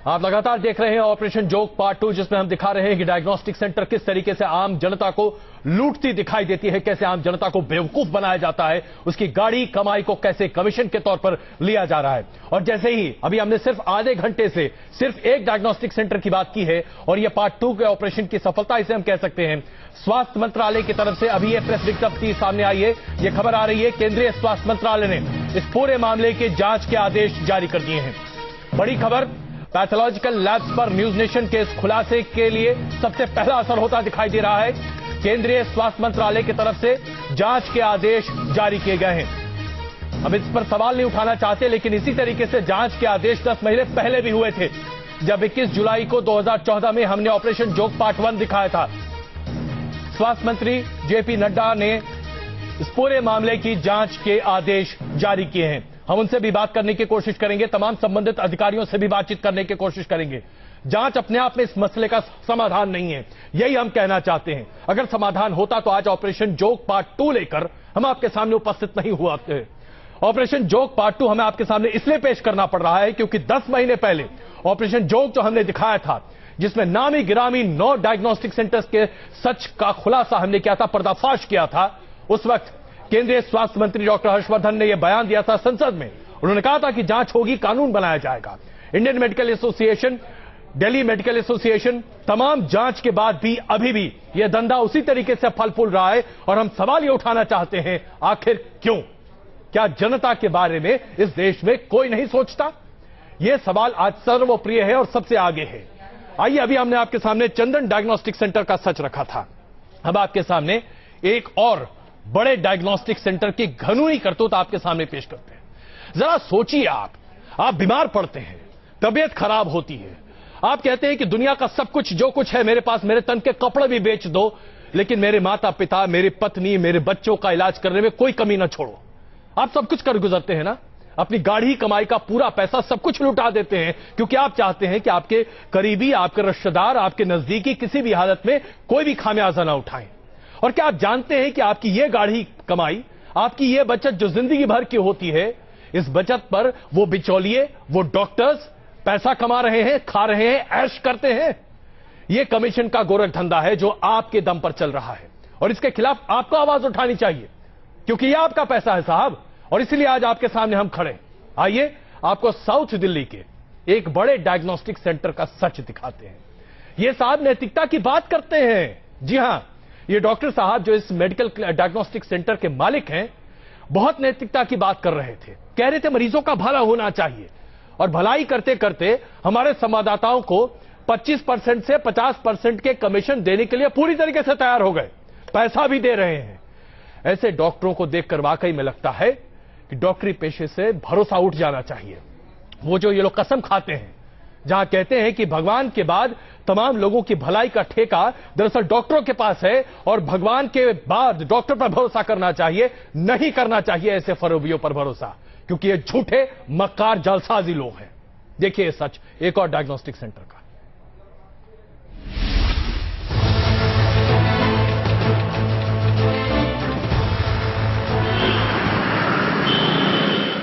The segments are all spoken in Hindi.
आप लगातार देख रहे हैं ऑपरेशन जोग पार्ट 2, जिसमें हम दिखा रहे हैं कि डायग्नोस्टिक सेंटर किस तरीके से आम जनता को लूटती दिखाई देती है, कैसे आम जनता को बेवकूफ बनाया जाता है, उसकी गाड़ी कमाई को कैसे कमीशन के तौर पर लिया जा रहा है। और जैसे ही अभी हमने सिर्फ आधे घंटे से सिर्फ एक डायग्नोस्टिक सेंटर की बात की है और यह पार्ट 2 के ऑपरेशन की सफलता इसे हम कह सकते हैं। स्वास्थ्य मंत्रालय की तरफ से अभी यह प्रेस विज्ञप्ति सामने आई है, यह खबर आ रही है केंद्रीय स्वास्थ्य मंत्रालय ने इस पूरे मामले के जांच के आदेश जारी कर दिए हैं। बड़ी खबर, पैथोलॉजिकल लैब्स पर न्यूज नेशन के इस खुलासे के लिए सबसे पहला असर होता दिखाई दे रहा है। केंद्रीय स्वास्थ्य मंत्रालय की तरफ से जांच के आदेश जारी किए गए हैं। हम इस पर सवाल नहीं उठाना चाहते, लेकिन इसी तरीके से जांच के आदेश 10 महीने पहले भी हुए थे, जब 21 जुलाई को 2014 में हमने ऑपरेशन जोग पार्ट 1 दिखाया था। स्वास्थ्य मंत्री जेपी नड्डा ने इस पूरे मामले की जांच के आदेश जारी किए हैं। हम उनसे भी बात करने की कोशिश करेंगे, तमाम संबंधित अधिकारियों से भी बातचीत करने की कोशिश करेंगे। जांच अपने आप में इस मसले का समाधान नहीं है, यही हम कहना चाहते हैं। अगर समाधान होता तो आज ऑपरेशन जोग पार्ट 2 लेकर हम आपके सामने उपस्थित नहीं हुआ थे। ऑपरेशन जोग पार्ट 2 हमें आपके सामने इसलिए पेश करना पड़ रहा है क्योंकि 10 महीने पहले ऑपरेशन जोग जो हमने दिखाया था, जिसमें नामी गिरामी 9 डायग्नोस्टिक सेंटर्स के सच का खुलासा हमने किया था, पर्दाफाश किया था, उस वक्त केंद्रीय स्वास्थ्य मंत्री डॉक्टर हर्षवर्धन ने यह बयान दिया था संसद में। उन्होंने कहा था कि जांच होगी, कानून बनाया जाएगा। Indian medical association, Delhi medical association, तमाम जांच के बाद भी अभी भी यह धंधा उसी तरीके से फल फूल रहा है। और हम सवाल यह उठाना चाहते हैं, आखिर क्यों? क्या जनता के बारे में इस देश में कोई नहीं सोचता? यह सवाल आज सर्वप्रिय है और सबसे आगे है। आइए, अभी हमने आपके सामने चंदन डायग्नोस्टिक सेंटर का सच रखा था, अब आपके सामने एक और बड़े डायग्नोस्टिक सेंटर की घनूनी करतूत आपके सामने पेश करते हैं। जरा सोचिए, आप बीमार पड़ते हैं, तबीयत खराब होती है, आप कहते हैं कि दुनिया का सब कुछ जो कुछ है मेरे पास, मेरे तन के कपड़े भी बेच दो, लेकिन मेरे माता पिता, मेरी पत्नी, मेरे बच्चों का इलाज करने में कोई कमी ना छोड़ो। आप सब कुछ कर गुजरते हैं ना, अपनी गाढ़ी कमाई का पूरा पैसा सब कुछ लुटा देते हैं, क्योंकि आप चाहते हैं कि आपके करीबी, आपके रिश्तेदार, आपके नजदीकी किसी भी हालत में कोई भी खामियाजा ना उठाएं। और क्या आप जानते हैं कि आपकी यह गाढ़ी कमाई, आपकी यह बचत जो जिंदगी भर की होती है, इस बचत पर वो बिचौलिए, वो डॉक्टर्स पैसा कमा रहे हैं, खा रहे हैं, ऐश करते हैं। यह कमीशन का गोरख धंधा है जो आपके दम पर चल रहा है, और इसके खिलाफ आपको आवाज उठानी चाहिए, क्योंकि यह आपका पैसा है साहब। और इसलिए आज आपके सामने हम खड़े। आइए, आपको साउथ दिल्ली के एक बड़े डायग्नोस्टिक सेंटर का सच दिखाते हैं। यह साहब नैतिकता की बात करते हैं। जी हां, ये डॉक्टर साहब जो इस मेडिकल डायग्नोस्टिक सेंटर के मालिक हैं, बहुत नैतिकता की बात कर रहे थे। कह रहे थे मरीजों का भला होना चाहिए, और भलाई करते करते हमारे संवाददाताओं को 25% से 50% के कमीशन देने के लिए पूरी तरीके से तैयार हो गए, पैसा भी दे रहे हैं। ऐसे डॉक्टरों को देखकर वाकई में लगता है कि डॉक्टरी पेशे से भरोसा उठ जाना चाहिए। वो जो ये लोग कसम खाते हैं, जहां कहते हैं कि भगवान के बाद तमाम लोगों की भलाई का ठेका दरअसल डॉक्टरों के पास है, और भगवान के बाद डॉक्टर पर भरोसा करना चाहिए, नहीं करना चाहिए ऐसे फरेबियों पर भरोसा, क्योंकि ये झूठे मक्कार जालसाजी लोग हैं। देखिए सच एक और डायग्नोस्टिक सेंटर का।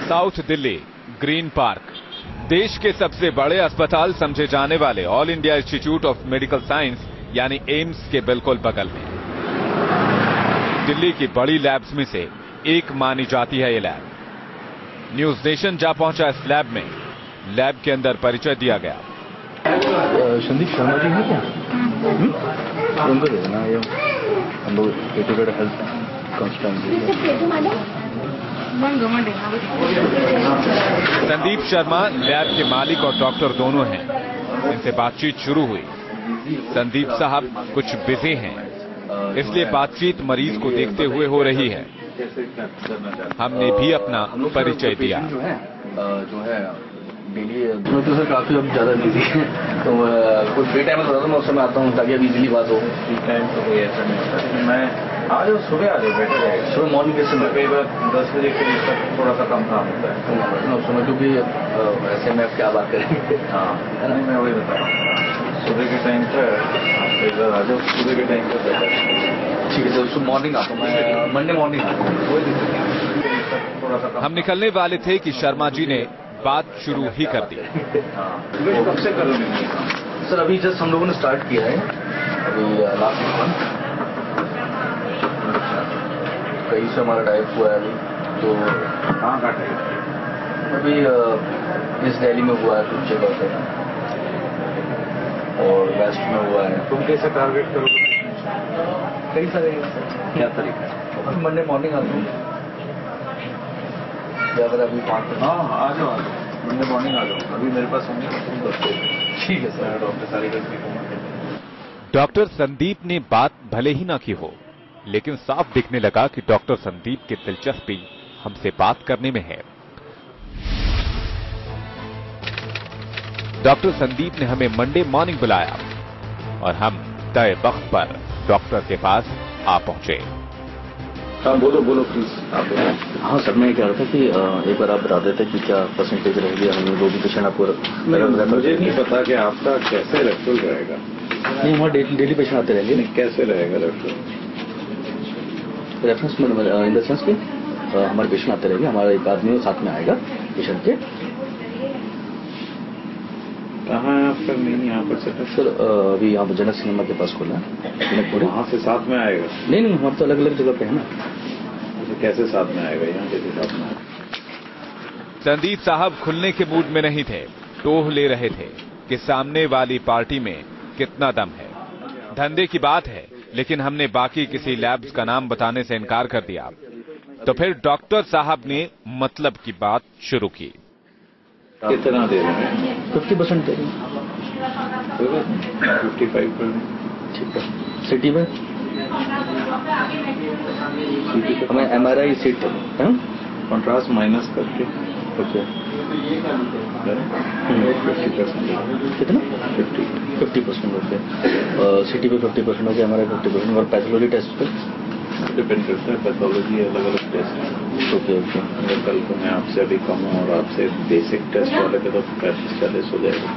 साउथ दिल्ली ग्रीन पार्क, देश के सबसे बड़े अस्पताल समझे जाने वाले all India institute of medical science यानी एम्स के बिल्कुल बगल में। दिल्ली की बड़ी लैब्स में से एक मानी जाती है ये लैब। न्यूज नेशन जा पहुंचा इस लैब में। लैब के अंदर परिचय दिया गया। संदीप शर्मा जी है क्या? उनको दे देना, ये हम लोग educated health constant. Sandeep Sharma lab के मालिक और डॉक्टर दोनों हैं। इनसे बातचीत शुरू हुई। संदीप साहब कुछ बिजी हैं, इसलिए बातचीत मरीज को देखते हुए हो रही है। हमने भी अपना परिचय दिया। जो है डेली तो सर काफी अब ज्यादा बिजी है, तो कुछ फ्री टाइम में थोड़ा मैं उस समय आता हूँ ताकि अब इजीली बात हो। फ्री टाइम तो कोई ऐसा नहीं, मैं आ जाओ, सुबह आ जाओ, बेटर रहेगा। सुबह मॉर्निंग के समय कई बार 10 बजे के लिए तक थोड़ा सा कम काम होता है उस समय, क्योंकि ऐसे में अब क्या बात करेंगे। हाँ, नहीं मैं वही बता रहा हूँ, सुबह के टाइम पर आप एक बार आ जाओ, सुबह के टाइम पर बेटर है। ठीक है सर, मॉर्निंग आता हूँ मैं, मंडे मॉर्निंग आता हूँ, कोई दिक्कत नहीं। हम निकलने वाले थे कि शर्मा जी ने बात शुरू ही कर दी। कब से कर रहे हैं सर? अभी जस्ट हम लोगों ने स्टार्ट किया है, अभी लास्ट मंथ कहीं से हमारा टाइप हुआ है अभी। तो कहाँ का टाइप? अभी इस दिल्ली में हुआ है कुछ जगह पे और वेस्ट में हुआ है। तुम कैसे टारगेट करोगे? कई सारे। क्या तरीका है? अभी मंडे मॉर्निंग आता हूँ या अगर अभी 5। हाँ आ जाओ मंडे मॉर्निंग आ जाओ। अभी मेरे पास होंगे। ठीक है सर। डॉक्टर सारी डॉक्टर संदीप ने बात भले ही ना की हो, लेकिन साफ दिखने लगा कि डॉक्टर संदीप की दिलचस्पी हमसे बात करने में है। डॉक्टर संदीप ने हमें मंडे मॉर्निंग बुलाया और हम तय वक्त पर डॉक्टर के पास आ पहुंचे। हाँ बोलो प्लीज आप बोलो। हाँ सर, मैं कह रहा था कि एक बार आप बता देते कि क्या परसेंटेज रहेगी। हम जो भी पेशेंट आपको मुझे नहीं पता कि आपका कैसे रेफरल रहेगा। नहीं, हमारे डेली पेशेंट आते रहेंगे। नहीं, कैसे रहेगा रेफरल? रेफरेंस में इन द सेंस कि हमारे पेशेंट आते रहेंगे, हमारा एक आदमी साथ में आएगा पेशेंट के। कहाँ है आपका मेन यहाँ पर सेटअप? सर अभी यहाँ पर जनक सिनेमा के पास खोला है। वहाँ से साथ में आएगा? नहीं, हमारे तो अलग अलग जगह पे है ना। तो कैसे साथ में आएगा? यहाँ कैसे साथ में आएगा? संदीप साहब खुलने के मूड में नहीं थे, टोह ले रहे थे कि सामने वाली पार्टी में कितना दम है। धंधे की बात है, लेकिन हमने बाकी किसी लैब्स का नाम बताने से इनकार कर दिया। तो फिर डॉक्टर साहब ने मतलब की बात शुरू की। कितना दे रहे हैं? 50% दे रहे हैं। 55%? ठीक है। सिटी में हमें MRI सीट है, कॉन्ट्रास्ट माइनस करके। ओके। 50%। कितना? 50% ओके। सिटी पे 50% हो गया, MRI 50%। और पैथोलॉजी टेस्ट पे डिपेंड करता है। पैथोलॉजी अलग अलग टेस्ट है। ओके। अगर कल को मैं आपसे अभी कम हूँ और आपसे बेसिक टेस्ट वाले पे तो 35-40 हो जाएगा।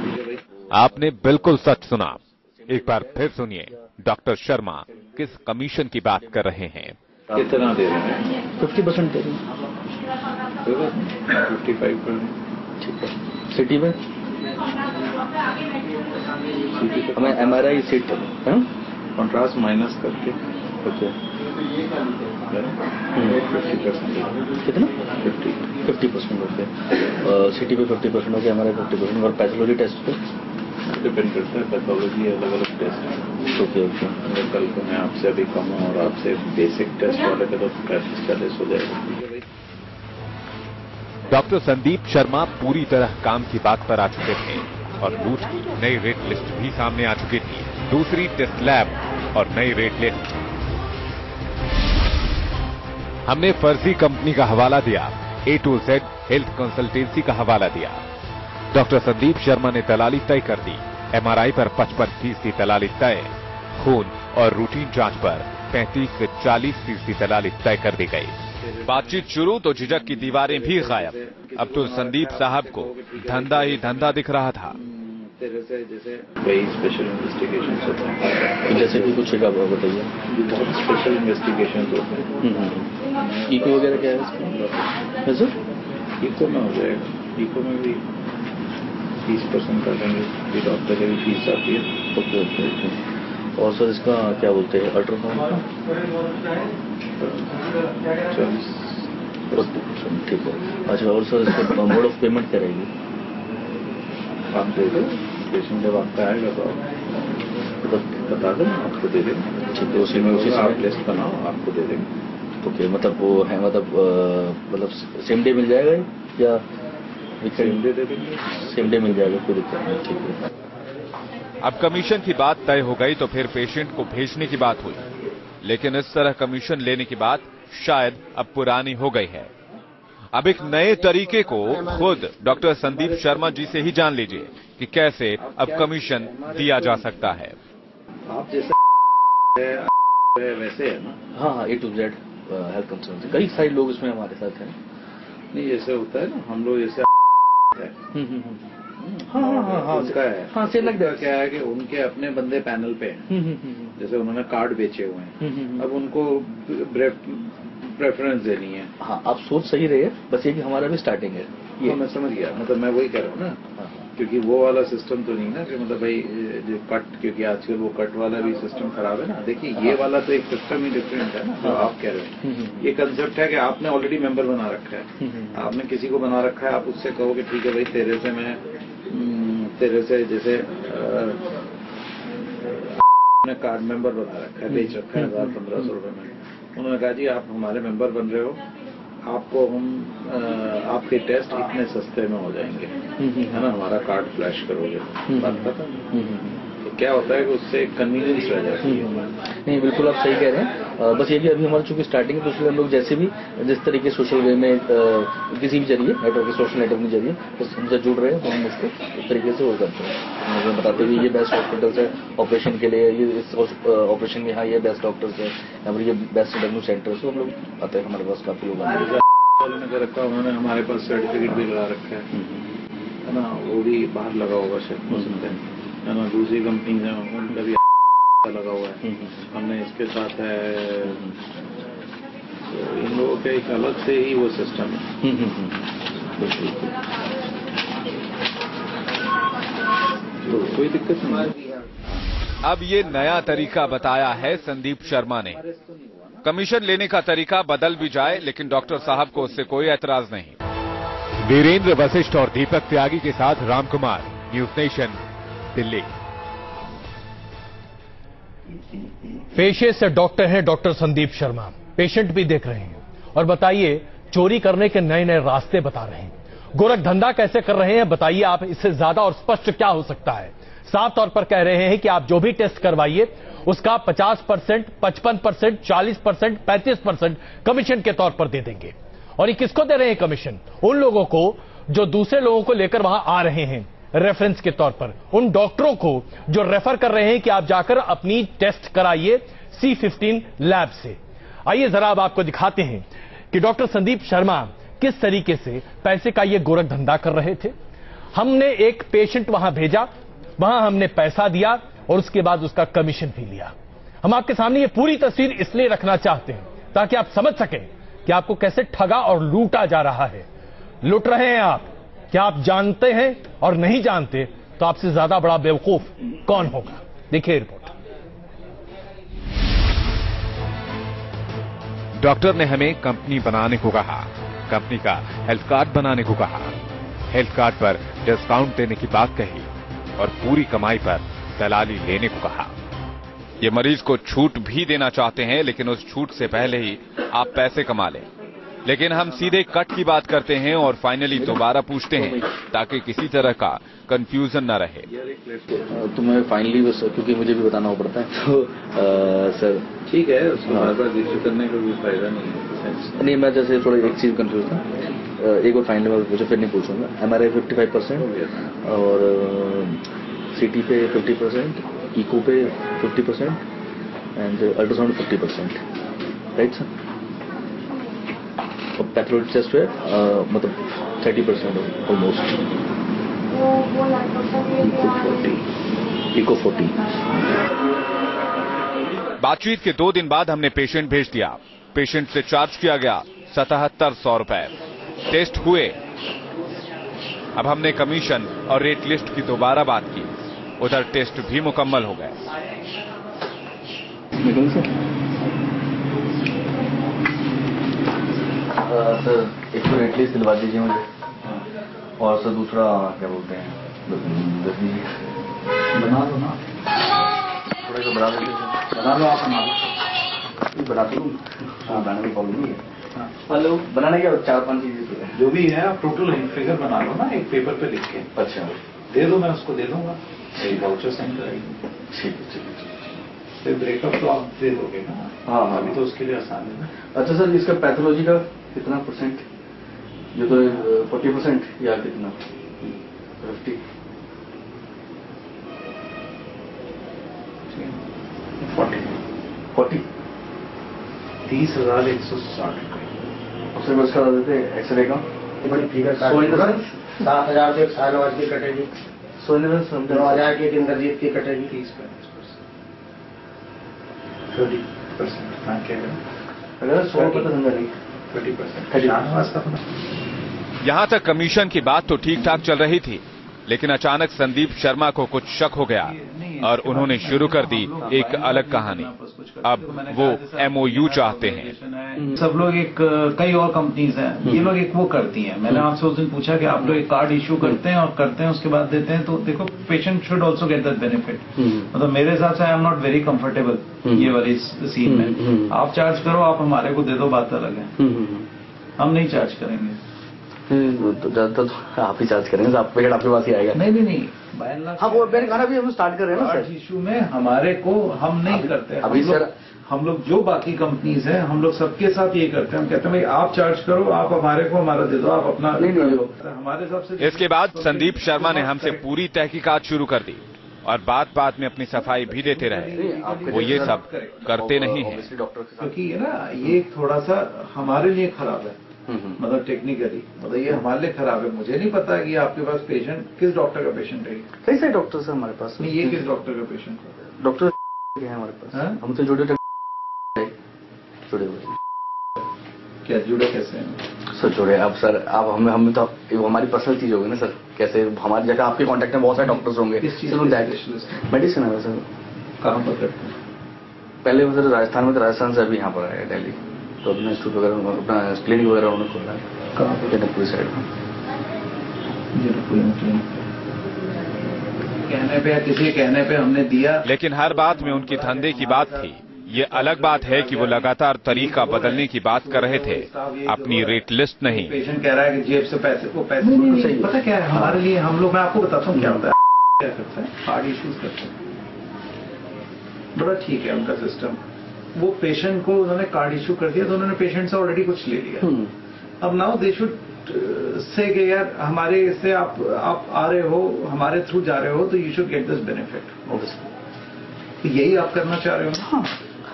आपने बिल्कुल सच सुना। एक बार फिर सुनिए डॉक्टर शर्मा किस कमीशन की बात कर रहे हैं। कितना दे रहे हैं? 50% दे रहे हैं। 55%। ठीक है। सिटी में हमें MRI सीट है, कॉन्ट्रास्ट माइनस करके। ओके। 50%। कितना? 50%। ओके। सिटी पे 50% हो गया, MRI 50%। और पैथोलॉजी टेस्ट पे डिपेंड करता है। पैथोलॉजी अलग अलग टेस्ट है। ओके। अगर कल को मैं आपसे अभी कम हूँ और आपसे बेसिक टेस्ट वाले पे तो 35-40 हो जाएगा। डॉक्टर संदीप शर्मा पूरी तरह काम की बात पर आ चुके थे और लूट की नई रेट लिस्ट भी सामने आ चुकी थी। दूसरी टेस्ट लैब और नई रेट लिस्ट। हमने फर्जी कंपनी का हवाला दिया, A to Z health consultancy का हवाला दिया। डॉक्टर संदीप शर्मा ने दलाली तय कर दी। MRI पर 55% दलाली तय, खून और रूटीन जांच पर 35 से 40% दलाली तय कर दी गई। बातचीत शुरू तो झिझक की दीवारें भी गायब। अब तो संदीप साहब को धंधा ही धंधा दिख रहा था। जैसे कई स्पेशल इन्वेस्टिगेशन होते हैं, जैसे कि कुछ एक बताइए। बहुत स्पेशल इन्वेस्टिगेशन होते हैं। इको वगैरह क्या है सर? इको में हो जाएगा। इको में भी 30% का लेंगे। डॉक्टर की भी फीस आती है। ओके। और सर इसका क्या बोलते हैं अल्ट्रासाउंड का? 40%। ठीक है। अच्छा, और सर इसका मोड ऑफ पेमेंट क्या रहेगी? आप दे दो, पेशेंट जब आपका आएगा तो आप बता दें, आपको दे देंगे। ठीक है। उसी में आप लिस्ट बनाओ, आपको दे देंगे। ओके। मतलब वो है, मतलब सेम डे मिल जाएगा या सेम डे दे देंगे? सेम डे मिल जाएगा, कोई दिक्कत नहीं। ठीक है। अब कमीशन की बात तय हो गई तो फिर पेशेंट को भेजने की बात हुई, लेकिन इस तरह कमीशन लेने की बात शायद अब पुरानी हो गई है। अब एक नए तरीके को खुद डॉक्टर संदीप शर्मा जी से ही जान लीजिए कि कैसे अब कमीशन दिया जा सकता है। आप जैसे वैसे है ना? हाँ, A to Z health consultancy. कई सारे लोग इसमें हमारे साथ हैं। नहीं, जैसे होता है ना, हम लोग जैसे हाँ उसका है। हाँ, सेम लाइक दैट। क्या है कि उनके अपने बंदे पैनल पे हैं। जैसे उन्होंने कार्ड बेचे हुए हैं, अब उनको प्रेफरेंस देनी है। हाँ, आप सोच सही रहे, बस ये कि हमारा भी स्टार्टिंग है ये। मैं समझ गया, मतलब मैं वही कह रहा हूँ ना, क्योंकि वो वाला सिस्टम तो नहीं ना कि मतलब भाई जो कट, क्योंकि आजकल वो कट वाला भी सिस्टम खराब है ना। देखिए ये वाला तो एक सिस्टम ही डिफरेंट है ना जो आप कह रहे हैं। ये कंसेप्ट है कि आपने ऑलरेडी मेंबर बना रखा है, आपने किसी को बना रखा है, आप उससे कहो कि ठीक है भाई तेरे से जैसे कार्ड मेंबर बना रखा है, बेच रखा है 1000-1500 रुपए में। उन्होंने कहा जी आप हमारे मेंबर बन रहे हो, आपको हम आपके टेस्ट इतने सस्ते में हो जाएंगे, है ना, हमारा कार्ड फ्लैश करोगे। बात खत्म। तो क्या होता है कि उससे एक कन्वीनियंस रह जाती है। नहीं, बिल्कुल आप सही कह रहे हैं। बस ये कि अभी हमारी चूंकि स्टार्टिंग है, तो इसलिए हम लोग जैसे भी जिस तरीके सोशल वे में किसी भी जरिए नेटवर्क, सोशल नेटवर्क के जरिए बस हमसे जुड़ रहे हैं, तो हम उसको उस तरीके से वो करते हैं। मुझे बताते हुए ये बेस्ट हॉस्पिटल्स है ऑपरेशन के लिए, ये इस ऑपरेशन में यहाँ ये बेस्ट डॉक्टर्स है, या फिर ये बेस्ट डब्ल्यू सेंटर्स, तो हम लोग आते हैं, हमारे पास काफी लोग आते हैं। उन्होंने हमारे पास सर्टिफिकेट भी लगा रखा है ना, वो भी बाहर लगा होगा शायद हो सकता है ना। दूसरी कंपनी है उनका भी लगा हुआ है, हमने इसके साथ है, तो इन लोगों के एक अलग से ही वो सिस्टम है। तो कोई दिक्कत नहीं। अब ये नया तरीका बताया है संदीप शर्मा ने। कमीशन लेने का तरीका बदल भी जाए, लेकिन डॉक्टर साहब को उससे कोई ऐतराज नहीं। वीरेंद्र वशिष्ठ और दीपक त्यागी के साथ रामकुमार, न्यूज नेशन, दिल्ली। पेशे से डॉक्टर हैं डॉक्टर संदीप शर्मा, पेशेंट भी देख रहे हैं और बताइए चोरी करने के नए नए रास्ते बता रहे हैं। गोरख धंधा कैसे कर रहे हैं बताइए आप, इससे ज्यादा और स्पष्ट क्या हो सकता है। साफ तौर पर कह रहे हैं कि आप जो भी टेस्ट करवाइए उसका 50%, 55%, 40%, 35% कमीशन के तौर पर दे देंगे। और ये किसको दे रहे हैं कमीशन? उन लोगों को जो दूसरे लोगों को लेकर वहां आ रहे हैं रेफरेंस के तौर पर, उन डॉक्टरों को जो रेफर कर रहे हैं कि आप जाकर अपनी टेस्ट कराइए C15 लैब से। आइए जरा अब आपको दिखाते हैं कि डॉक्टर संदीप शर्मा किस तरीके से पैसे का ये गोरख धंधा कर रहे थे। हमने एक पेशेंट वहां भेजा, वहां हमने पैसा दिया और उसके बाद उसका कमीशन भी लिया। हम आपके सामने ये पूरी तस्वीर इसलिए रखना चाहते हैं ताकि आप समझ सकें कि आपको कैसे ठगा और लूटा जा रहा है। लूट रहे हैं आप, क्या आप जानते हैं और नहीं जानते तो आपसे ज्यादा बड़ा बेवकूफ कौन होगा। देखिए रिपोर्ट। डॉक्टर ने हमें कंपनी बनाने को कहा, कंपनी का हेल्थ कार्ड बनाने को कहा, हेल्थ कार्ड पर डिस्काउंट देने की बात कही और पूरी कमाई पर दलाली लेने को कहा। ये मरीज को छूट भी देना चाहते हैं, लेकिन उस छूट से पहले ही आप पैसे कमा लें। लेकिन हम सीधे कट की बात करते हैं और फाइनली दोबारा पूछते हैं ताकि किसी तरह का कंफ्यूजन न रहे। तो मैं फाइनली बस, क्योंकि मुझे भी बताना पड़ता है, तो सर ठीक है, उसको बार बार इश्यू करने का कोई फायदा नहीं है। नहीं, मैं जैसे थोड़ा एक चीज कंफ्यूज था, एक और फाइनली मैं पूछा, फिर नहीं पूछूंगा। MRI 55% और CT पे 50%, इको पे 50% एंड अल्ट्रासाउंड 50%, राइट सर? और पैथोलॉजी टेस्ट पे मतलब 30% ऑलमोस्ट, इको 40। बातचीत के 2 दिन बाद हमने पेशेंट भेज दिया। पेशेंट से चार्ज किया गया 7700 रुपए। टेस्ट हुए। अब हमने कमीशन और रेट लिस्ट की दोबारा बात की। उधर टेस्ट भी मुकम्मल हो गए। सर एक तो रेट लिस्ट दिलवा दीजिए मुझे, और सर दूसरा क्या बोलते हैं, बना दो ना, थोड़ा सा बढ़ा दीजिए सर। बना लो आप, बना दो, बनाने की प्रॉब्लम नहीं है। हेलो, बनाने के 4-5 चीजें जो भी है आप टोटल फिगर बना लो ना, एक पेपर पे लिख के। अच्छा, दे दो, मैं उसको दे दूंगा, एक वाउचर सेंड कराएगी। ठीक है। फिर ब्रेकअप तो आप दे दोगे ना? हाँ, अभी तो उसके लिए आसान है ना। अच्छा सर, इसका पैथोलॉजी का कितना %? ये तो 40% या कितना? 50? 40? 30,160 रुपए। और सर उसका देते एक्सरे का बड़ी फिगर 7,000 से शाहनवाज की कटेगी, 9,000 की इंद्रजीत की कटेगी, 30% मैं कह रहा हूँ 30%। यहां तक कमीशन की बात तो ठीक ठाक चल रही थी, लेकिन अचानक संदीप शर्मा को कुछ शक हो गया और उन्होंने शुरू कर दी एक अलग कहानी। अब वो MOU चाहते हैं। सब लोग एक कई और कंपनीज हैं, ये लोग एक वो करती हैं। मैंने आपसे उस दिन पूछा कि आप लोग एक कार्ड इशू करते हैं और करते हैं उसके बाद देते हैं, तो देखो patient should also get that benefit. मतलब मेरे हिसाब से I am not very comfortable ये वाली सीन में। आप चार्ज करो, आप हमारे को दे दो, बात अलग है। हम नहीं चार्ज करेंगे, तो ज्यादातर आप ही चार्ज करेंगे, आप पेशेंट आपके पास ही आएगा। नहीं हाँ, वो मैंने कहा भी हम स्टार्ट कर रहे हैं ना सर। इशू में हमारे को हम नहीं करते अभी सर, हम लोग जो बाकी कंपनीज हैं हम लोग सबके साथ ये करते हैं। हम कहते हैं भाई आप चार्ज करो, आप हमारे को हमारा दे दो, आप अपना हमारे हिसाब से। इसके बाद संदीप शर्मा ने हमसे पूरी तहकीकात शुरू कर दी और बात बात में अपनी सफाई भी देते रहे। वो ये सब करते नहीं है, क्योंकि ना ये थोड़ा सा हमारे लिए खराब है। मतलब टेक्निकली मतलब ये हमारे लिए खराब है। मुझे नहीं पता कि आपके पास पेशेंट किस डॉक्टर का पेशेंट है। कई सारे डॉक्टर है हमारे पास। नहीं, ये किस डॉक्टर का पेशेंट है? डॉक्टर है हमारे पास। हम तो जुड़े हुए। क्या जुड़े कैसे हैं सर? जुड़े अब सर, आप हमें तो हमारी पर्सनल चीज होगी ना सर। कैसे हमारी जगह आपके कांटेक्ट में बहुत सारे डॉक्टर्स होंगे। मेडिसिन है सर। कहाँ पर करते हैं? पहले सर राजस्थान में, तो राजस्थान से अभी यहाँ पर आया दिल्ली, तो अपना इंस्टीट्यूट वगैरह, अपना क्लिनिक वगैरह उन्होंने खोला है। कहाँ पर? जनकपुरी साइड में। कहने पे या किसी कहने पे हमने दिया। लेकिन हर बात में उनकी धंधे की बात थी। ये अलग बात है कि वो लगातार तरीका बदलने की बात कर रहे थे, अपनी रेट लिस्ट नहीं। पेशेंट कह रहा है कि जेब से पैसे को पैसे नहीं, पता क्या है हमारे लिए, हम लोग, मैं आपको बताता हूँ क्या होता है। क्या करता है, कार्ड इश्यूज करते हैं, बड़ा ठीक है उनका सिस्टम। वो पेशेंट को उन्होंने कार्ड इशू कर दिया, तो उन्होंने पेशेंट से ऑलरेडी कुछ ले लिया। अब नाउ दे शुड से कि यार हमारे इससे आप आ रहे हो, हमारे थ्रू जा रहे हो, तो you should get this benefit. तो यही आप करना चाह रहे हो।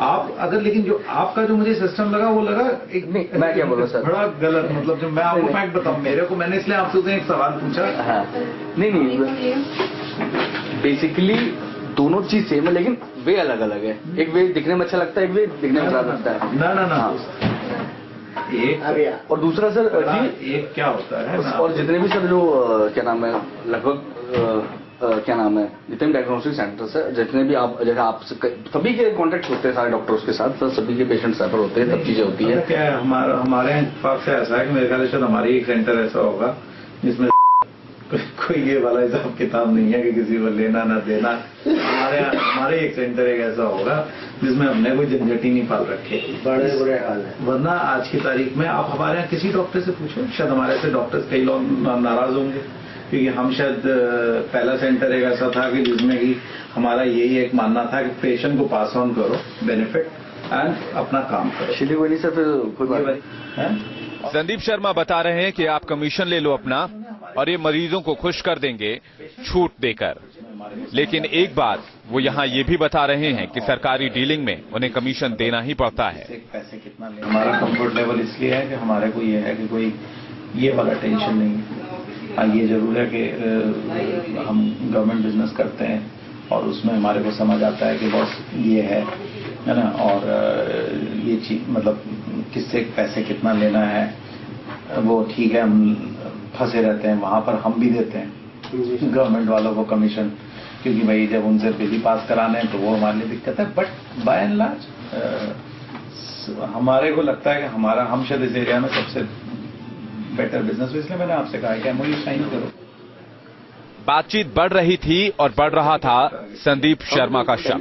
आप अगर, लेकिन जो आपका जो मुझे सिस्टम लगा वो लगा एक, नहीं मैं क्या बोल रहा सर, बड़ा गलत। मतलब जब मैं आपको फैक्ट बताऊं, मेरे को, मैंने इसलिए आपसे एक सवाल पूछा। हाँ, नहीं बेसिकली दोनों चीज सेम है, लेकिन वे अलग अलग है। एक वे दिखने में अच्छा लगता है, एक वे दिखने में खराब लगता है। ना एक और दूसरा सर जी, एक क्या होता है और जितने भी सर जो क्या नाम है, लगभग क्या नाम है, जितने भी डायग्नोस्टिक सेंटर्स है, जितने भी आप, जैसे आप सभी के कॉन्टेक्ट होते हैं सारे डॉक्टर्स के साथ, सभी के पेशेंट सफर होते हैं, सब चीजें होती है। क्या है हमारे पास से ऐसा है कि मेरे ख्याल से हमारे एक सेंटर ऐसा होगा जिसमें कोई ये वाला हिसाब किताब नहीं है कि किसी को लेना ना देना। हमारे एक सेंटर एक ऐसा होगा जिसमें हमने कोई झंझट ही नहीं पाल रखे। बड़े बुरे हाल है। वरना आज की तारीख में आप हमारे यहाँ किसी डॉक्टर से पूछो, शायद हमारे से डॉक्टर्स कई लोग नाराज होंगे, क्योंकि हम शायद पहला सेंटर एक ऐसा था कि जिसमें कि हमारा यही एक मानना था कि पेशेंट को पास ऑन करो बेनिफिट एंड अपना काम करो। चलिए कोई नहीं सर, फिर कोई बात नहीं। संदीप शर्मा बता रहे हैं कि आप कमीशन ले लो अपना और ये मरीजों को खुश कर देंगे छूट देकर। लेकिन एक बात वो यहाँ ये भी बता रहे हैं कि सरकारी डीलिंग में उन्हें कमीशन देना ही पड़ता है। पैसे कितना ले, हमारा कंफर्ट लेवल इसलिए है कि हमारे को ये है कि कोई ये वाला टेंशन नहीं है। ये जरूर है कि हम गवर्नमेंट बिजनेस करते हैं और उसमें हमारे को समझ आता है कि बॉस ये है ना, और ये चीज मतलब किससे पैसे कितना लेना है वो ठीक है। हम फंसे रहते हैं वहां पर, हम भी देते हैं गवर्नमेंट वालों को कमीशन, क्योंकि भाई जब उनसे बिल पास कराने हैं तो वो हमारे लिए दिक्कत है। बट बाय एंड लार्ज हमारे को लगता है कि हम शायद इस एरिया में सबसे बेटर बिजनेस, इसलिए मैंने आपसे कहा कि MOU साइन करो। बातचीत बढ़ रही थी और बढ़ रहा था संदीप शर्मा का शक।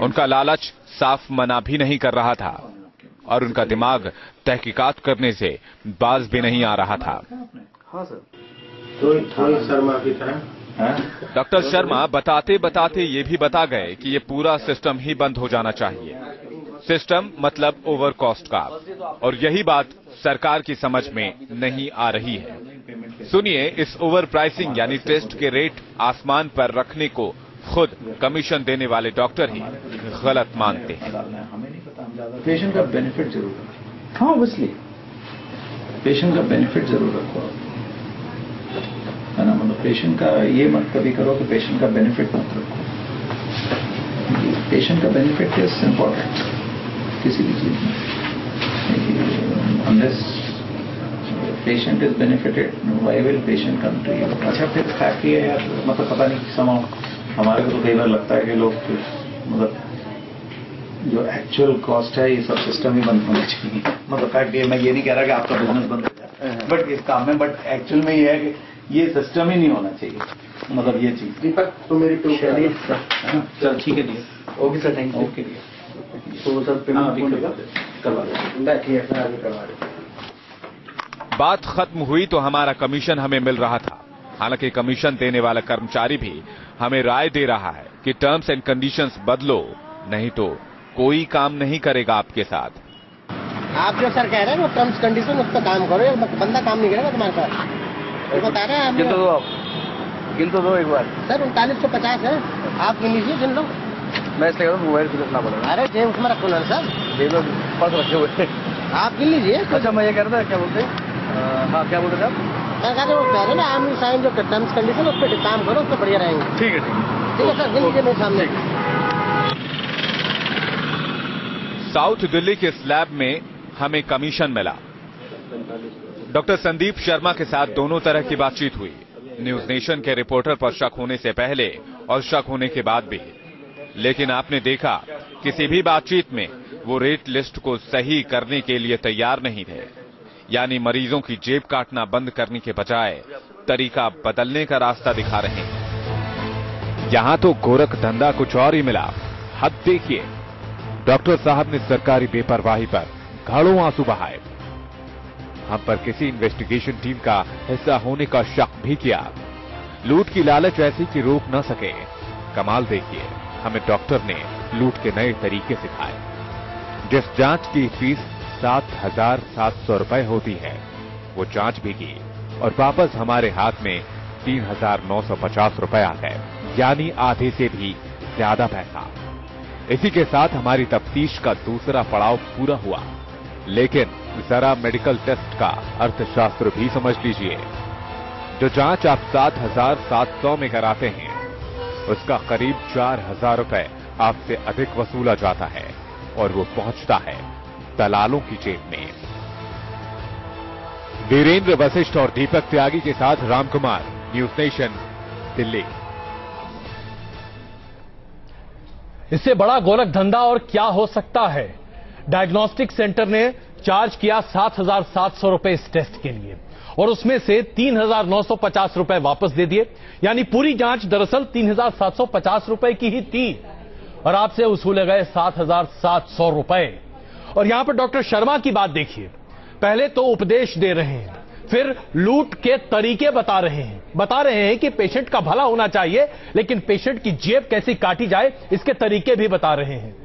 उनका लालच साफ मना भी नहीं कर रहा था और उनका दिमाग तहकीकात करने से बाज भी नहीं आ रहा था। हाँ सर, थोड़ी शर्मा की तरह डॉक्टर शर्मा बताते बताते ये भी बता गए कि ये पूरा सिस्टम ही बंद हो जाना चाहिए। सिस्टम मतलब ओवर कॉस्ट का, और यही बात सरकार की समझ में नहीं आ रही है। सुनिए, इस ओवर प्राइसिंग यानी टेस्ट के रेट आसमान पर रखने को खुद कमीशन देने वाले डॉक्टर ही गलत मानते हैं। हमें नहीं पता, हम ज्यादा पेशेंट का बेनिफिट जरूर रखें। हाँ ऑब्वियसली पेशेंट का बेनिफिट जरूर रखो, है ना। मतलब पेशेंट का ये मत कभी करो कि पेशेंट का बेनिफिट मत रखो। पेशेंट का बेनिफिट इज इम्पोर्टेंट किसी भी चीज में। unless patient is benefited, why will patient come to you? अच्छा फिर फैक्ट ये है यार, मतलब पता नहीं समां हमारे को तो कई बार लगता है कि लोग मतलब जो एक्चुअल कॉस्ट है ये सब सिस्टम ही बंद होना चाहिए। मतलब फैक्ट ये, मैं ये नहीं कह रहा कि आपका बिजनेस बंद हो जाए बट इस काम में, बट एक्चुअल में ये है कि ये सिस्टम ही नहीं होना चाहिए, मतलब ये चीज। दीपक तो मेरी चलिए चल ठीक है okay sir, thank you. Okay तो सर पेमेंट करवा दो, बैठिए सर, आगे करवा दें। बात खत्म हुई तो हमारा कमीशन हमें मिल रहा था। हालांकि कमीशन देने वाला कर्मचारी भी हमें राय दे रहा है कि टर्म्स एंड कंडीशंस बदलो, नहीं तो कोई काम नहीं करेगा आपके साथ। आप जो सर कह रहे हैं वो टर्म्स कंडीशन उस पर काम करो, बंदा काम नहीं करेगा तुम्हारे साथ, तो बता रहे हैं। गिन तो दो एक बार सर 3950 है, आप गिन लीजिए, गिन लो। मैं इसलिए कहता हूँ मोबाइल से रखना पड़ेगा। अरे जेम्स में रखो ना सर, जेब में पर्स रखे हुए। आप गिन लीजिए। अच्छा मैं ये कह रहा था, क्या बोलते हैं, हाँ क्या बोल रहे थे आप? मैं कह रहा हूँ ना, आम साइन जो टर्म्स कंडीशन उस पर काम करो, उस पर बढ़िया रहेंगे। ठीक है ठीक है सर, गिन लीजिए मेरे सामने। साउथ दिल्ली के स्लैब में हमें कमीशन मिला। डॉक्टर संदीप शर्मा के साथ दोनों तरह की बातचीत हुई, न्यूज नेशन के रिपोर्टर पर शक होने से पहले और शक होने के बाद भी। लेकिन आपने देखा किसी भी बातचीत में वो रेट लिस्ट को सही करने के लिए तैयार नहीं थे। यानी मरीजों की जेब काटना बंद करने के बजाय तरीका बदलने का रास्ता दिखा रहे हैं। यहां तो गोरख धंधा कुछ और ही मिला। हद देखिए, डॉक्टर साहब ने सरकारी बेपरवाही पर घड़ों आंसू बहाए। हम पर किसी इन्वेस्टिगेशन टीम का हिस्सा होने का शक भी किया। लूट की लालच ऐसी कि रोक न सके। कमाल देखिए, हमें डॉक्टर ने लूट के नए तरीके सिखाए। जिस जांच की फीस 7,700 रुपए होती है, वो जांच भी की और वापस हमारे हाथ में 3,950 रुपए आ गए, यानी आधे से भी ज्यादा पैसा। इसी के साथ हमारी तफ्तीश का दूसरा पड़ाव पूरा हुआ। लेकिन जरा मेडिकल टेस्ट का अर्थशास्त्र भी समझ लीजिए। जो जांच आप 7,700 में कराते हैं, उसका करीब 4,000 रुपए आपसे अधिक वसूला जाता है और वो पहुंचता है दलालों की जेब में। वीरेंद्र वशिष्ठ और दीपक त्यागी के साथ रामकुमार, न्यूज नेशन, दिल्ली। इससे बड़ा गोरख धंधा और क्या हो सकता है? डायग्नोस्टिक सेंटर ने चार्ज किया 7,700 रुपए इस टेस्ट के लिए और उसमें से 3,950 रुपए वापस दे दिए। यानी पूरी जांच दरअसल 3,750 रुपए की ही थी और आपसे वसूले गए 7,700 रुपए। और यहां पर डॉक्टर शर्मा की बात देखिए, पहले तो उपदेश दे रहे हैं, फिर लूट के तरीके बता रहे हैं कि पेशेंट का भला होना चाहिए, लेकिन पेशेंट की जेब कैसी काटी जाए इसके तरीके भी बता रहे हैं।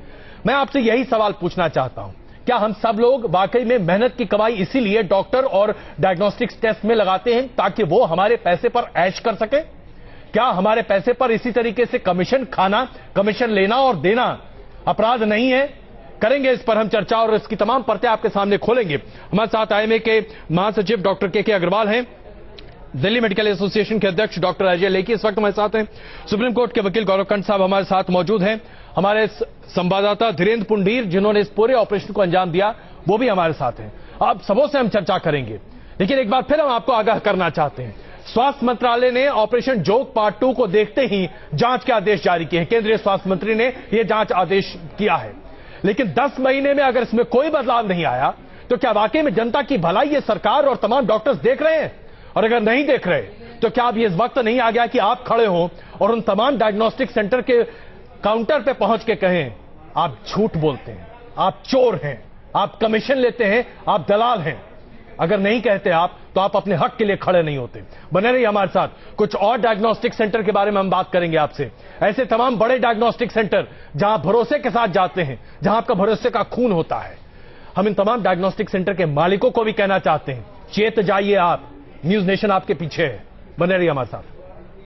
मैं आपसे यही सवाल पूछना चाहता हूं, क्या हम सब लोग वाकई में मेहनत की कमाई इसीलिए डॉक्टर और डायग्नोस्टिक्स टेस्ट में लगाते हैं ताकि वो हमारे पैसे पर ऐश कर सके? क्या हमारे पैसे पर इसी तरीके से कमीशन खाना, कमीशन लेना और देना अपराध नहीं है? करेंगे इस पर हम चर्चा और इसकी तमाम परतें आपके सामने खोलेंगे। हमारे साथ आईएमए के महासचिव डॉक्टर के अग्रवाल हैं, दिल्ली मेडिकल एसोसिएशन के अध्यक्ष डॉक्टर अजय लेकी इस वक्त हमारे साथ हैं, सुप्रीम कोर्ट के वकील गौरव कंठ साहब हमारे साथ मौजूद हैं, हमारे संवाददाता धीरेन्द्र पुंडीर जिन्होंने इस पूरे ऑपरेशन को अंजाम दिया वो भी हमारे साथ हैं। अब सबों से हम चर्चा करेंगे, लेकिन एक बार फिर हम आपको आगाह करना चाहते हैं, स्वास्थ्य मंत्रालय ने ऑपरेशन जोग पार्ट 2 को देखते ही जांच के आदेश जारी किए हैं। केंद्रीय स्वास्थ्य मंत्री ने यह जांच आदेश किया है, लेकिन 10 महीने में अगर इसमें कोई बदलाव नहीं आया तो क्या वाकई में जनता की भलाई ये सरकार और तमाम डॉक्टर्स देख रहे हैं? और अगर नहीं देख रहे तो क्या अब ये वक्त नहीं आ गया कि आप खड़े हो और उन तमाम डायग्नोस्टिक सेंटर के काउंटर पे पहुंच के कहें आप झूठ बोलते हैं, आप चोर हैं, आप कमीशन लेते हैं, आप दलाल हैं? अगर नहीं कहते आप तो आप अपने हक के लिए खड़े नहीं होते। बने रहिए हमारे साथ, कुछ और डायग्नोस्टिक सेंटर के बारे में हम बात करेंगे आपसे, ऐसे तमाम बड़े डायग्नोस्टिक सेंटर जहां भरोसे के साथ जाते हैं, जहां आपका भरोसे का खून होता है। हम इन तमाम डायग्नोस्टिक सेंटर के मालिकों को भी कहना चाहते हैं, चेत जाइए आप, न्यूज नेशन आपके पीछे है। बने रहिए हमारे साथ।